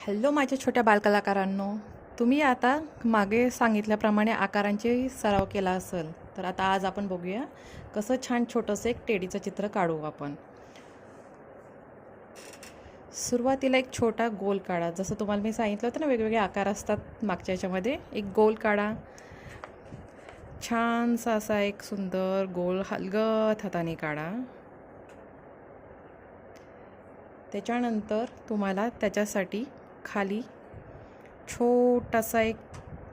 Hello माझ्या छोट्या बालकलाकारांनो, तुम्ही आता मागे सांगितल्याप्रमाणे आकारांचे सराव केला असेल, तर आता आज आपण बघूया कसं छान छोटंसं एक टेडीचं चित्र काढू आपण. सुरुवातीला एक छोटा गोल काढा. जसं तुम्हाला मी सांगितलं होतं ना, वेगवेगळे आकार असतात मागच्या याच्यामध्ये. एक गोल काढा, छानसा असा एक सुंदर गोल हलगत हाताने काढा. त्याच्यानंतर तुम्हाला त्याच्यासाठी खाली छोटासा एक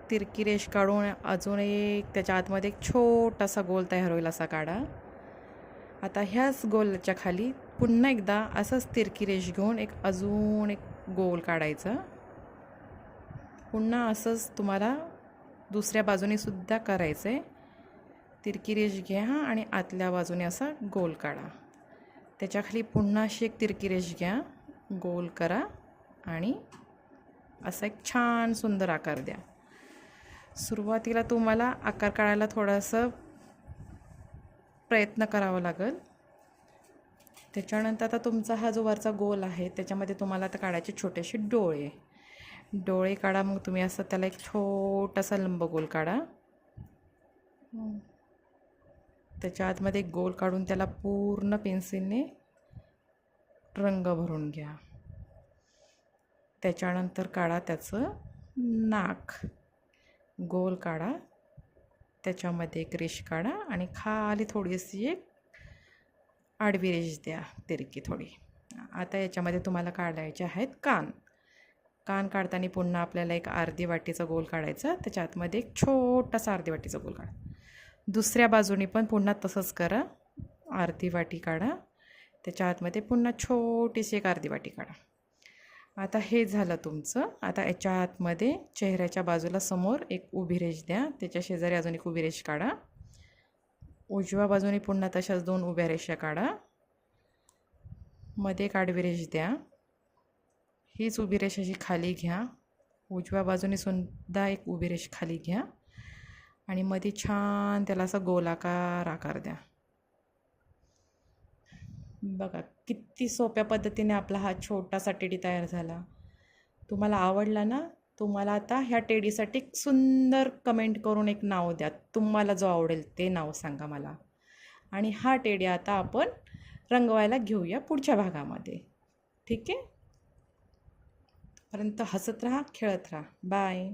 तिरकी रेष काढून अजून एक त्याच्या आतमध्ये एक छोटासा गोल तयार होईल असा काढा. आता ह्याच गोलच्या खाली पुन्हा एकदा असंच तिरकी रेष घेऊन अजून एक गोल काढायचा. पुन्हा असंच तुम्हाला दुसऱ्या बाजूने सुद्धा करायचं आहे. तिरकी रेष घ्या आणि आतल्या बाजूने असा गोल काढा. त्याच्याखाली पुन्हा अशी एक तिरकी रेष घ्या, गोल करा आणि असा एक छान सुंदर आकार द्या. सुरुवातीला तुम्हाला आकार काढायला थोडंसं प्रयत्न करावा लागेल. त्याच्यानंतर आता तुमचा हा जो वरचा गोल आहे त्याच्यामध्ये तुम्हाला आता काढायचे छोटेसे डोळे काढा. मग तुम्ही असं त्याला एक छोटासा लंबगोल काढा. त्याच्या आतमध्ये एक गोल काढून त्याला पूर्ण पेन्सिलने रंग भरून घ्या. त्याच्यानंतर काढा त्याचं नाक, गोल काढा, त्याच्यामध्ये एक रेष काढा आणि खाली थोडीशी एक आडवी रेष द्या, तिरकी थोडी. आता याच्यामध्ये तुम्हाला काढायचे आहेत कान काढताना पुन्हा आपल्याला एक अर्धी वाटीचा गोल काढायचा. त्याच्या आतमध्ये एक छोटासा अर्धी वाटीचा गोल काढा. दुसऱ्या बाजूने पण पुन्हा तसंच करा, अर्धी वाटी काढा, त्याच्या आतमध्ये पुन्हा छोटीशी एक अर्धी वाटी काढा. आता हे झालं तुमचं. आता याच्या आतमध्ये चेहऱ्याच्या बाजूला समोर एक उभी रेष द्या, त्याच्या शेजारी अजून एक उभी रेष काढा. उजव्या बाजूने पुन्हा तशाच 2 उभ्या रेषा काढा. मध्ये एक आडवी रेष द्या. हीच उभी रेष अशी खाली घ्या. उजव्या बाजूने सुद्धा एक उभी रेष खाली घ्या आणि मध्ये छान त्याला असा गोलाकार आकार द्या. बघा किती सोप्या पद्धतीने आपला हा छोटासा टेडी तयार झाला. तुम्हाला आवडला ना? तुम्हाला आता ह्या टेडीसाठी सुंदर कमेंट करून एक नाव द्या. तुम्हाला जो आवडेल ते नाव सांगा मला. आणि हा टेडी आता आपण रंगवायला घेऊया पुढच्या भागामध्ये. ठीक आहे? पर्यंत हसत राहा, खेळत राहा. बाय.